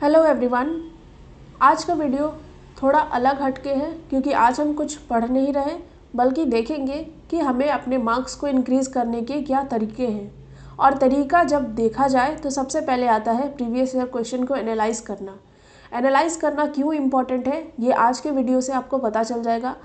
Hello everyone. आज का video थोड़ा अलग हटके है क्योंकि आज हम कुछ पढ़ नहीं रहे बल्कि देखेंगे कि हमें अपने मार्क्स को इंक्रीज़ करने के क्या तरीके हैं। और तरीका जब देखा जाए तो सबसे पहले आता है प्रीवियस ईयर क्वेश्चन को एनालाइज़ करना। एनालाइज़ करना क्यों इम्पॉर्टेंट है ये आज के वीडियो से आपको पता चल जाएगा।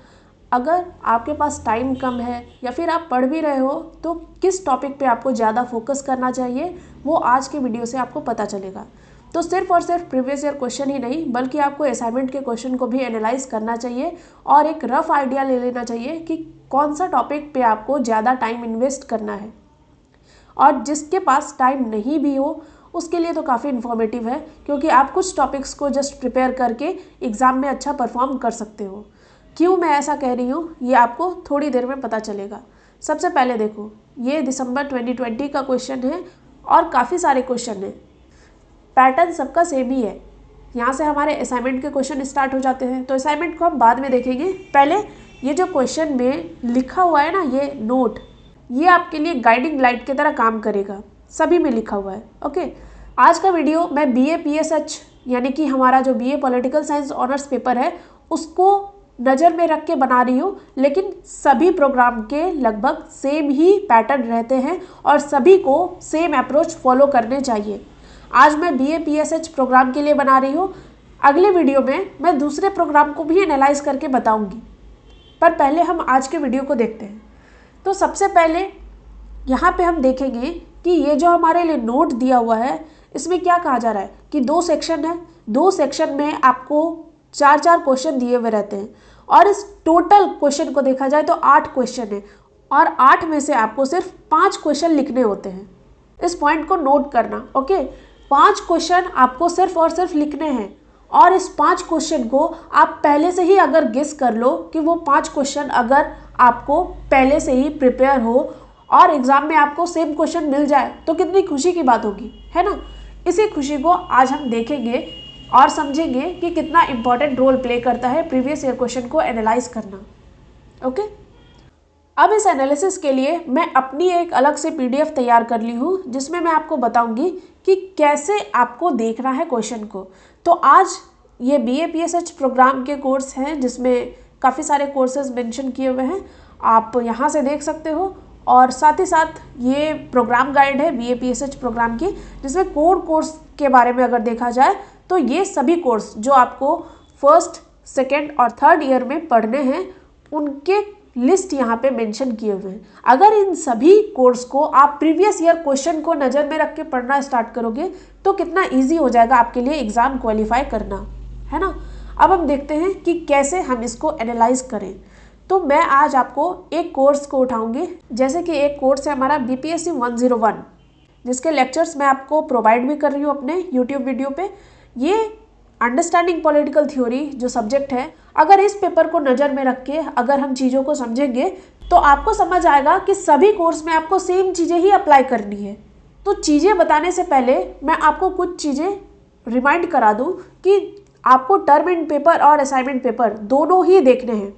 अगर आपके पास टाइम कम है या फिर आप पढ़ भी रहे हो तो किस टॉपिक पे आपको ज़्यादा फोकस करना चाहिए वो आज के वीडियो से आपको पता चलेगा। तो सिर्फ और सिर्फ प्रीवियस ईयर क्वेश्चन ही नहीं बल्कि आपको असाइनमेंट के क्वेश्चन को भी एनालाइज करना चाहिए और एक रफ आइडिया ले लेना चाहिए कि कौन सा टॉपिक पे आपको ज़्यादा टाइम इन्वेस्ट करना है। और जिसके पास टाइम नहीं भी हो उसके लिए तो काफ़ी इन्फॉर्मेटिव है क्योंकि आप कुछ टॉपिक्स को जस्ट प्रिपेयर करके एग्ज़ाम में अच्छा परफॉर्म कर सकते हो। क्यों मैं ऐसा कह रही हूँ ये आपको थोड़ी देर में पता चलेगा। सबसे पहले देखो, ये दिसंबर 2020 का क्वेश्चन है और काफ़ी सारे क्वेश्चन हैं। पैटर्न सबका सेम ही है। यहाँ से हमारे असाइनमेंट के क्वेश्चन स्टार्ट हो जाते हैं, तो असाइनमेंट को हम बाद में देखेंगे। पहले ये जो क्वेश्चन में लिखा हुआ है ना, ये नोट, ये आपके लिए गाइडिंग लाइट की तरह काम करेगा। सभी में लिखा हुआ है। ओके, आज का वीडियो मैं BA PSH यानी कि हमारा जो BA political science honours paper है उसको नज़र में रख के बना रही हूँ, लेकिन सभी प्रोग्राम के लगभग सेम ही पैटर्न रहते हैं और सभी को सेम अप्रोच फॉलो करने चाहिए। आज मैं BA PSH प्रोग्राम के लिए बना रही हूँ। अगले वीडियो में मैं दूसरे प्रोग्राम को भी एनालाइज करके बताऊंगी, पर पहले हम आज के वीडियो को देखते हैं। तो सबसे पहले यहाँ पे हम देखेंगे कि ये जो हमारे लिए नोट दिया हुआ है इसमें क्या कहा जा रहा है कि 2 सेक्शन है। 2 सेक्शन में आपको 4-4 क्वेश्चन दिए हुए रहते हैं और इस टोटल क्वेश्चन को देखा जाए तो 8 क्वेश्चन है और 8 में से आपको सिर्फ 5 क्वेश्चन लिखने होते हैं। इस पॉइंट को नोट करना। ओके, 5 क्वेश्चन आपको सिर्फ और सिर्फ लिखने हैं और इस 5 क्वेश्चन को आप पहले से ही अगर गेस कर लो कि वो 5 क्वेश्चन अगर आपको पहले से ही प्रिपेयर हो और एग्जाम में आपको सेम क्वेश्चन मिल जाए तो कितनी खुशी की बात होगी, है ना। इसी खुशी को आज हम देखेंगे और समझेंगे कि कितना इंपॉर्टेंट रोल प्ले करता है प्रीवियस ईयर क्वेश्चन को एनालाइज करना। ओके, अब इस एनालिसिस के लिए मैं अपनी एक अलग से PDF तैयार कर ली हूँ जिसमें मैं आपको बताऊंगी कि कैसे आपको देखना है क्वेश्चन को। तो आज ये BA PSH प्रोग्राम के कोर्स हैं जिसमें काफ़ी सारे कोर्सेज मेंशन किए हुए हैं, आप यहाँ से देख सकते हो। और साथ ही साथ ये प्रोग्राम गाइड है BA PSH प्रोग्राम की, जिसमें कोर कोर्स के बारे में अगर देखा जाए तो ये सभी कोर्स जो आपको 1st, 2nd और 3rd ईयर में पढ़ने हैं उनके लिस्ट यहाँ पे मेंशन किए हुए हैं। अगर इन सभी कोर्स को आप प्रीवियस ईयर क्वेश्चन को नज़र में रख के पढ़ना स्टार्ट करोगे तो कितना इजी हो जाएगा आपके लिए एग्ज़ाम क्वालिफाई करना, है ना। अब हम देखते हैं कि कैसे हम इसको एनालाइज करें। तो मैं आज आपको एक कोर्स को उठाऊंगी, जैसे कि एक कोर्स है हमारा BPSC 101 जिसके लेक्चर्स मैं आपको प्रोवाइड भी कर रही हूँ अपने YouTube वीडियो पे। ये अंडरस्टैंडिंग पॉलिटिकल थ्योरी जो सब्जेक्ट है, अगर इस पेपर को नज़र में रख के अगर हम चीज़ों को समझेंगे तो आपको समझ आएगा कि सभी कोर्स में आपको सेम चीज़ें ही अप्लाई करनी है। तो चीज़ें बताने से पहले मैं आपको कुछ चीज़ें रिमाइंड करा दूँ कि आपको टर्म एंड पेपर और असाइनमेंट पेपर दोनों ही देखने हैं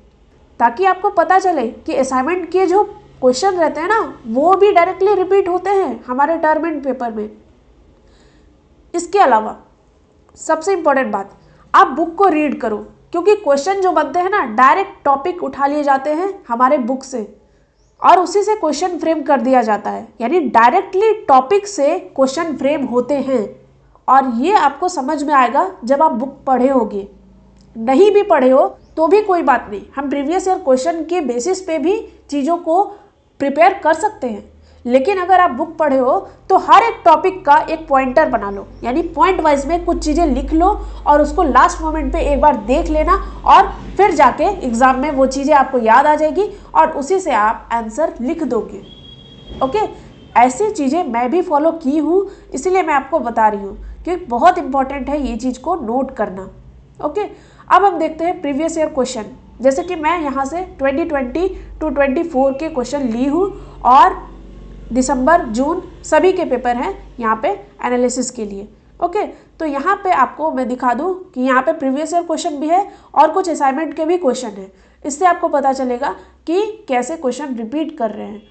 ताकि आपको पता चले कि असाइनमेंट के जो क्वेश्चन रहते हैं ना वो भी डायरेक्टली रिपीट होते हैं हमारे टर्म एंड पेपर में। इसके अलावा सबसे इम्पोर्टेंट बात, आप बुक को रीड करो क्योंकि क्वेश्चन जो बनते हैं ना डायरेक्ट टॉपिक उठा लिए जाते हैं हमारे बुक से और उसी से क्वेश्चन फ्रेम कर दिया जाता है, यानी डायरेक्टली टॉपिक से क्वेश्चन फ्रेम होते हैं। और ये आपको समझ में आएगा जब आप बुक पढ़े होगे। नहीं भी पढ़े हो तो भी कोई बात नहीं, हम प्रीवियस ईयर क्वेश्चन के बेसिस पे भी चीज़ों को प्रिपेयर कर सकते हैं। लेकिन अगर आप बुक पढ़े हो तो हर एक टॉपिक का एक पॉइंटर बना लो, यानी पॉइंट वाइज में कुछ चीज़ें लिख लो और उसको लास्ट मोमेंट पे एक बार देख लेना और फिर जाके एग्जाम में वो चीज़ें आपको याद आ जाएगी और उसी से आप आंसर लिख दोगे। ओके, ऐसी चीज़ें मैं भी फॉलो की हूँ, इसीलिए मैं आपको बता रही हूँ कि बहुत इंपॉर्टेंट है ये चीज़ को नोट करना। ओके, अब हम देखते हैं प्रीवियस ईयर क्वेश्चन। जैसे कि मैं यहाँ से 2020 to 24 के क्वेश्चन ली हूँ और दिसंबर, जून सभी के पेपर हैं यहाँ पे एनालिसिस के लिए। ओके, तो यहाँ पे आपको मैं दिखा दूँ कि यहाँ पे प्रीवियस ईयर क्वेश्चन भी है और कुछ असाइनमेंट के भी क्वेश्चन हैं। इससे आपको पता चलेगा कि कैसे क्वेश्चन रिपीट कर रहे हैं।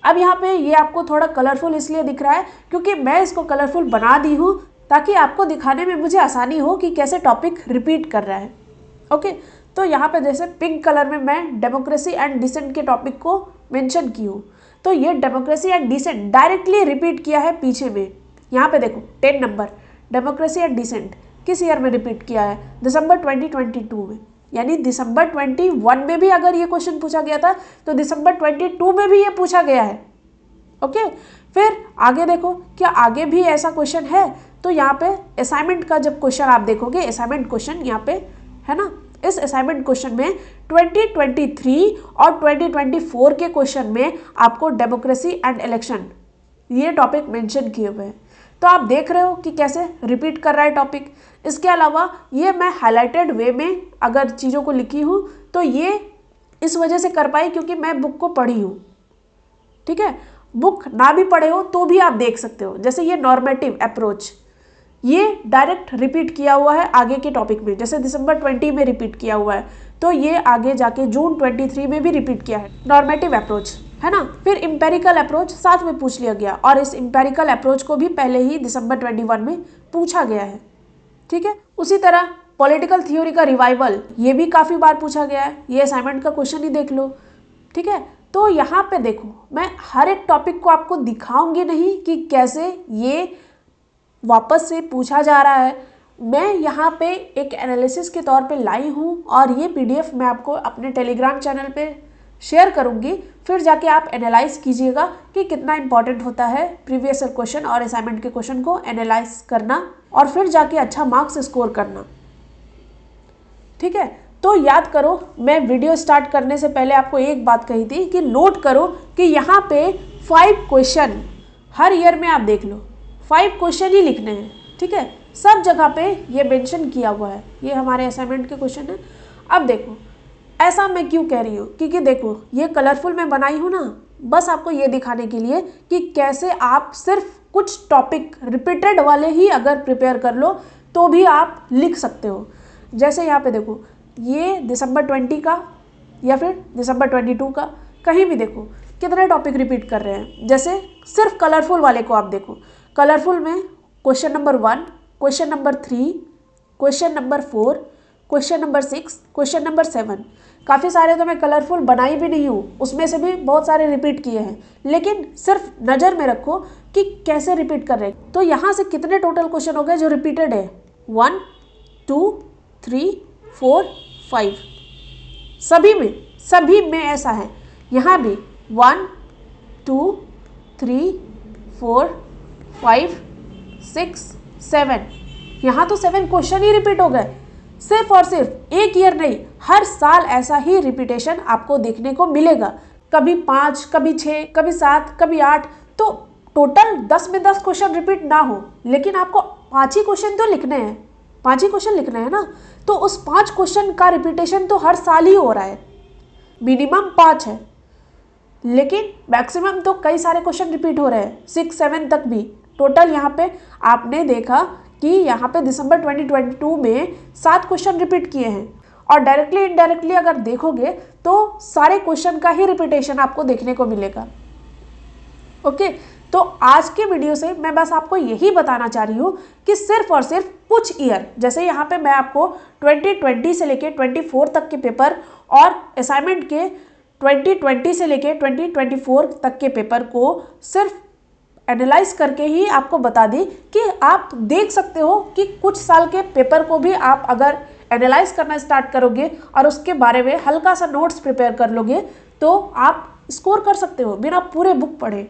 अब यहाँ पे ये आपको थोड़ा कलरफुल इसलिए दिख रहा है क्योंकि मैं इसको कलरफुल बना दी हूँ ताकि आपको दिखाने में मुझे आसानी हो कि कैसे टॉपिक रिपीट कर रहा है। ओके, तो यहाँ पे जैसे पिंक कलर में मैं डेमोक्रेसी एंड डिसेंट के टॉपिक को मेंशन की हूँ, तो ये democracy and dissent directly repeat किया है पीछे में। यहाँ पे देखो 10 नंबर, डेमोक्रेसी एंड डिसेंट किस ईयर में रिपीट किया है? दिसंबर 2022 में। यानी दिसंबर 21 में भी अगर ये क्वेश्चन पूछा गया था तो दिसंबर 22 में भी ये पूछा गया है। ओके, फिर आगे देखो, क्या आगे भी ऐसा क्वेश्चन है? तो यहाँ पे असाइनमेंट का जब क्वेश्चन आप देखोगे, असाइनमेंट क्वेश्चन यहाँ पे है ना, इस असाइनमेंट क्वेश्चन में 2023 और 2024 के क्वेश्चन में आपको डेमोक्रेसी एंड इलेक्शन ये टॉपिक मेंशन किए हुए हैं। तो आप देख रहे हो कि कैसे रिपीट कर रहा है टॉपिक। इसके अलावा ये मैं हाईलाइटेड वे में अगर चीज़ों को लिखी हूँ तो ये इस वजह से कर पाई क्योंकि मैं बुक को पढ़ी हूँ। ठीक है, बुक ना भी पढ़े हो तो भी आप देख सकते हो। जैसे ये नॉर्मेटिव अप्रोच, ये डायरेक्ट रिपीट किया हुआ है आगे के टॉपिक में। जैसे दिसंबर 20 में रिपीट किया हुआ है तो ये आगे जाके जून 23 में भी रिपीट किया है, नॉर्मेटिव अप्रोच है ना। फिर इंपेरिकल अप्रोच साथ में पूछ लिया गया और इस इंपेरिकल अप्रोच को भी पहले ही दिसंबर 21 में पूछा गया है। ठीक है, उसी तरह पॉलिटिकल थ्योरी का रिवाइवल, ये भी काफ़ी बार पूछा गया है। ये असाइनमेंट का क्वेश्चन ही देख लो। ठीक है, तो यहाँ पे देखो, मैं हर एक टॉपिक को आपको दिखाऊंगी नहीं कि कैसे ये वापस से पूछा जा रहा है। मैं यहाँ पे एक एनालिसिस के तौर पे लाई हूँ और ये पीडीएफ मैं आपको अपने टेलीग्राम चैनल पे शेयर करूँगी। फिर जाके आप एनालाइज कीजिएगा कि कितना इंपॉर्टेंट होता है प्रीवियस ईयर क्वेश्चन और असाइनमेंट के क्वेश्चन को एनालाइज करना और फिर जाके अच्छा मार्क्स स्कोर करना। ठीक है, तो याद करो, मैं वीडियो स्टार्ट करने से पहले आपको एक बात कही थी कि नोट करो कि यहाँ पे 5 क्वेश्चन हर ईयर में आप देख लो, 5 क्वेश्चन ही लिखने हैं। ठीक है, सब जगह पे ये मेंशन किया हुआ है। ये हमारे असाइनमेंट के क्वेश्चन है। अब देखो, ऐसा मैं क्यों कह रही हूँ, क्योंकि देखो ये कलरफुल मैं बनाई हूँ ना, बस आपको ये दिखाने के लिए कि कैसे आप सिर्फ कुछ टॉपिक रिपीटेड वाले ही अगर प्रिपेयर कर लो तो भी आप लिख सकते हो। जैसे यहाँ पे देखो, ये दिसंबर 20 का या फिर दिसंबर 22 का, कहीं भी देखो कितने टॉपिक रिपीट कर रहे हैं। जैसे सिर्फ कलरफुल वाले को आप देखो, कलरफुल में question number 1, question number 3, question number 4, question number 6, question number 7, काफ़ी सारे तो मैं कलरफुल बनाई भी नहीं हूँ, उसमें से भी बहुत सारे रिपीट किए हैं। लेकिन सिर्फ नज़र में रखो कि कैसे रिपीट कर रहे हैं। तो यहाँ से कितने टोटल क्वेश्चन हो गए जो रिपीटेड है? 1, 2, 3, 4, 5। सभी में ऐसा है। यहाँ भी 1, 2, 3, 4, 5, 6, 7, यहाँ तो 7 क्वेश्चन ही रिपीट हो गए। सिर्फ और सिर्फ एक ईयर नहीं, हर साल ऐसा ही रिपीटेशन आपको देखने को मिलेगा। कभी 5, कभी 6, कभी 7, कभी 8, तो टोटल 10 में 10 क्वेश्चन रिपीट ना हो, लेकिन आपको 5 ही क्वेश्चन तो लिखने हैं, 5 ही क्वेश्चन लिखने हैं ना। तो उस 5 क्वेश्चन का रिपीटेशन तो हर साल ही हो रहा है। मिनिमम 5 है, लेकिन मैक्सिमम तो कई सारे क्वेश्चन रिपीट हो रहे हैं, 6, 7 तक भी। टोटल यहाँ पे आपने देखा कि यहाँ पे दिसंबर 2022 में 7 क्वेश्चन रिपीट किए हैं और डायरेक्टली इनडायरेक्टली अगर देखोगे तो सारे क्वेश्चन का ही रिपीटेशन आपको देखने को मिलेगा। ओके, तो आज के वीडियो से मैं बस आपको यही बताना चाह रही हूँ कि सिर्फ और सिर्फ कुछ ईयर, जैसे यहाँ पे मैं आपको 2020 से लेके 24 तक के पेपर और असाइनमेंट के 2020 से लेके 2024 तक के पेपर को सिर्फ एनालाइज करके ही आपको बता दी कि आप देख सकते हो कि कुछ साल के पेपर को भी आप अगर एनालाइज करना स्टार्ट करोगे और उसके बारे में हल्का सा नोट्स प्रिपेयर कर लोगे तो आप स्कोर कर सकते हो बिना पूरे बुक पढ़े।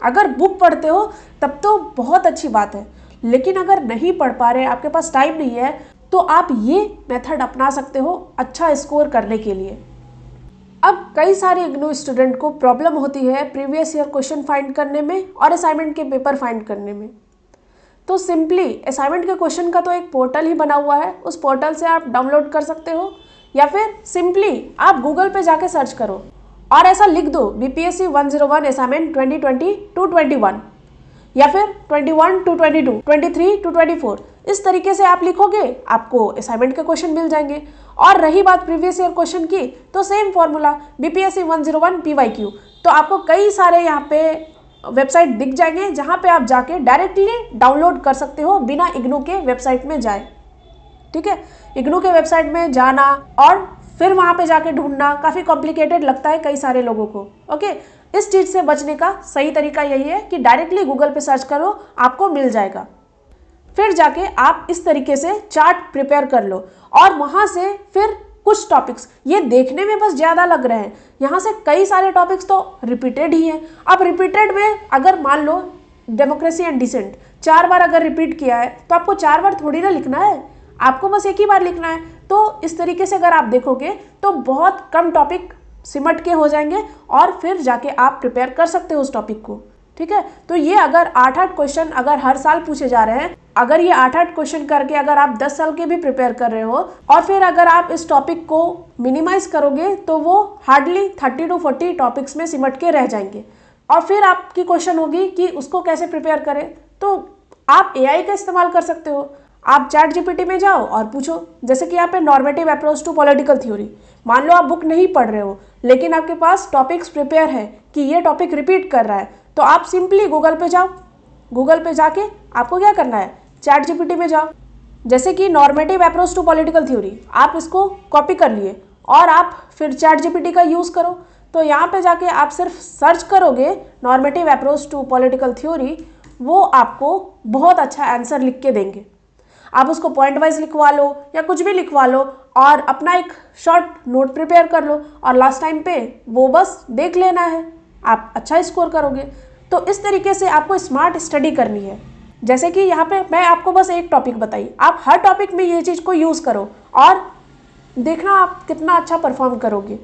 अगर बुक पढ़ते हो तब तो बहुत अच्छी बात है, लेकिन अगर नहीं पढ़ पा रहे, आपके पास टाइम नहीं है, तो आप ये मेथड अपना सकते हो अच्छा स्कोर करने के लिए। अब कई सारे इग्नू स्टूडेंट को प्रॉब्लम होती है प्रीवियस ईयर क्वेश्चन फाइंड करने में और असाइनमेंट के पेपर फाइंड करने में। तो सिंपली असाइनमेंट के क्वेश्चन का तो एक पोर्टल ही बना हुआ है, उस पोर्टल से आप डाउनलोड कर सकते हो, या फिर सिंपली आप गूगल पे जाके सर्च करो और ऐसा लिख दो बीपीएससी 101 असाइनमेंट 2020-21 या फिर 21-22, 23-24। इस तरीके से आप लिखोगे, आपको असाइनमेंट के क्वेश्चन मिल जाएंगे। और रही बात प्रीवियस ईयर क्वेश्चन की, तो सेम फॉर्मूला बीपीएससी 101 PYQ। तो आपको कई सारे यहाँ पे वेबसाइट दिख जाएंगे जहाँ पे आप जाके डायरेक्टली डाउनलोड कर सकते हो बिना इग्नू के वेबसाइट में जाए। ठीक है, इग्नू के वेबसाइट में जाना और फिर वहाँ पे जाके ढूंढना काफ़ी कॉम्प्लिकेटेड लगता है कई सारे लोगों को। ओके, इस चीज़ से बचने का सही तरीका यही है कि डायरेक्टली गूगल पे सर्च करो, आपको मिल जाएगा। फिर जाके आप इस तरीके से चार्ट प्रिपेयर कर लो और वहाँ से फिर कुछ टॉपिक्स, ये देखने में बस ज़्यादा लग रहे हैं, यहाँ से कई सारे टॉपिक्स तो रिपीटेड ही हैं। अब रिपीटेड में अगर मान लो डेमोक्रेसी एंड डिसेंट 4 बार अगर रिपीट किया है तो आपको 4 बार थोड़ी ना लिखना है, आपको बस एक ही बार लिखना है। तो इस तरीके से अगर आप देखोगे तो बहुत कम टॉपिक सिमट के हो जाएंगे और फिर जाके आप प्रिपेयर कर सकते हो उस टॉपिक को। ठीक है, तो ये अगर 8-8 क्वेश्चन अगर हर साल पूछे जा रहे हैं, अगर ये 8-8 क्वेश्चन करके अगर आप 10 साल के भी प्रिपेयर कर रहे हो और फिर अगर आप इस टॉपिक को मिनिमाइज करोगे तो वो हार्डली 30 to 40 टॉपिक्स में सिमट के रह जाएंगे। और फिर आपकी क्वेश्चन होगी कि उसको कैसे प्रिपेयर करें, तो आप AI का इस्तेमाल कर सकते हो। आप चैट GPT में जाओ और पूछो, जैसे कि यहाँ पे normative approach to political theory, मान लो आप बुक नहीं पढ़ रहे हो लेकिन आपके पास टॉपिक्स प्रिपेयर है कि ये टॉपिक रिपीट कर रहा है, तो आप सिंपली गूगल पे जाओ, गूगल पे जाके आपको क्या करना है, चैट GPT में जाओ, जैसे कि normative approach to political theory, आप इसको कॉपी कर लिए और आप फिर चैट GPT का यूज़ करो। तो यहाँ पे जाके आप सिर्फ सर्च करोगे normative approach to political theory, वो आपको बहुत अच्छा आंसर लिख के देंगे। आप उसको पॉइंट वाइज लिखवा लो या कुछ भी लिखवा लो और अपना एक शॉर्ट नोट प्रिपेयर कर लो और लास्ट टाइम पे वो बस देख लेना है, आप अच्छा स्कोर करोगे। तो इस तरीके से आपको स्मार्ट स्टडी करनी है। जैसे कि यहाँ पे मैं आपको बस एक टॉपिक बताई, आप हर टॉपिक में ये चीज़ को यूज़ करो और देखना आप कितना अच्छा परफॉर्म करोगे।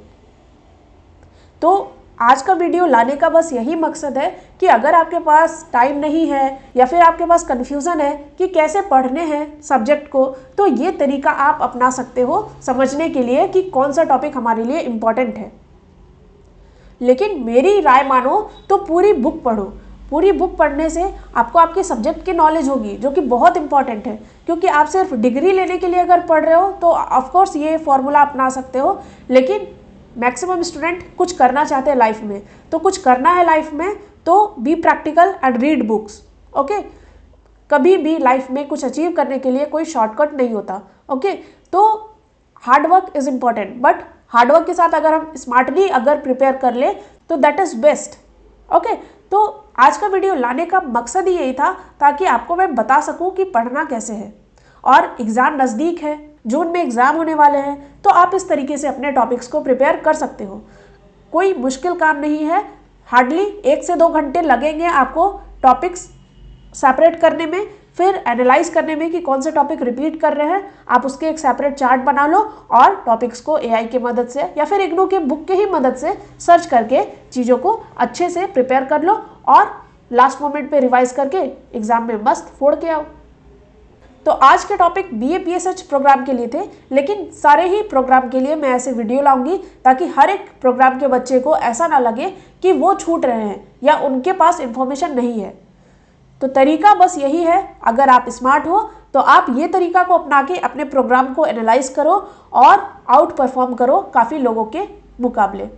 तो आज का वीडियो लाने का बस यही मकसद है कि अगर आपके पास टाइम नहीं है या फिर आपके पास कन्फ्यूज़न है कि कैसे पढ़ने हैं सब्जेक्ट को, तो ये तरीका आप अपना सकते हो समझने के लिए कि कौन सा टॉपिक हमारे लिए इम्पॉर्टेंट है। लेकिन मेरी राय मानो तो पूरी बुक पढ़ो। पूरी बुक पढ़ने से आपको आपके सब्जेक्ट की नॉलेज होगी, जो कि बहुत इंपॉर्टेंट है, क्योंकि आप सिर्फ डिग्री लेने के लिए अगर पढ़ रहे हो तो ऑफकोर्स ये फॉर्मूला अपना सकते हो, लेकिन मैक्सिमम स्टूडेंट कुछ करना चाहते हैं लाइफ में, तो कुछ करना है लाइफ में तो be practical and read books. Okay, कभी भी लाइफ में कुछ अचीव करने के लिए कोई शॉर्टकट नहीं होता। ओके, तो hard work is important, but hard work के साथ अगर हम स्मार्टली अगर प्रिपेयर कर ले तो दैट इज़ बेस्ट। ओके, तो आज का वीडियो लाने का मकसद ही यही था ताकि आपको मैं बता सकूं कि पढ़ना कैसे है। और एग्ज़ाम नज़दीक है, जून में एग्ज़ाम होने वाले हैं, तो आप इस तरीके से अपने टॉपिक्स को प्रिपेयर कर सकते हो। कोई मुश्किल काम नहीं है, हार्डली 1 से 2 घंटे लगेंगे आपको टॉपिक्स सेपरेट करने में, फिर एनालाइज करने में कि कौन से टॉपिक रिपीट कर रहे हैं। आप उसके एक सेपरेट चार्ट बना लो और टॉपिक्स को AI की मदद से या फिर इग्नू के बुक के ही मदद से सर्च करके चीज़ों को अच्छे से प्रिपेयर कर लो और लास्ट मोमेंट पे रिवाइज करके एग्ज़ाम में मस्त फोड़ के आओ। तो आज के टॉपिक BA PSH प्रोग्राम के लिए थे, लेकिन सारे ही प्रोग्राम के लिए मैं ऐसे वीडियो लाऊंगी ताकि हर एक प्रोग्राम के बच्चे को ऐसा ना लगे कि वो छूट रहे हैं या उनके पास इंफॉर्मेशन नहीं है। तो तरीका बस यही है, अगर आप स्मार्ट हो तो आप ये तरीका को अपना के अपने प्रोग्राम को एनालाइज करो और आउट परफॉर्म करो काफ़ी लोगों के मुकाबले।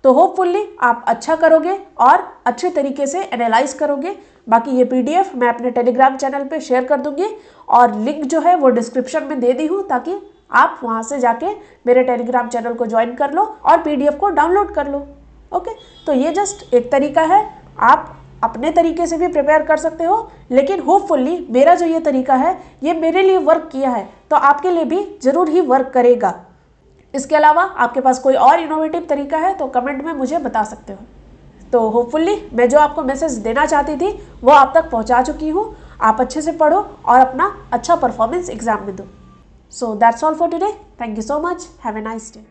तो होपफुली आप अच्छा करोगे और अच्छे तरीके से एनालाइज करोगे। बाकी ये PDF मैं अपने टेलीग्राम चैनल पे शेयर कर दूंगी और लिंक जो है वो डिस्क्रिप्शन में दे दी हूँ, ताकि आप वहाँ से जाके मेरे टेलीग्राम चैनल को ज्वाइन कर लो और PDF को डाउनलोड कर लो। ओके, तो ये जस्ट एक तरीका है, आप अपने तरीके से भी प्रिपेयर कर सकते हो, लेकिन होपफुली मेरा जो ये तरीका है ये मेरे लिए वर्क किया है तो आपके लिए भी ज़रूर ही वर्क करेगा। इसके अलावा आपके पास कोई और इनोवेटिव तरीका है तो कमेंट में मुझे बता सकते हो। तो होपफुल्ली मैं जो आपको मैसेज देना चाहती थी वो आप तक पहुंचा चुकी हूँ। आप अच्छे से पढ़ो और अपना अच्छा परफॉर्मेंस एग्जाम में दो। So that's all for today. Thank you so much. Have a nice day.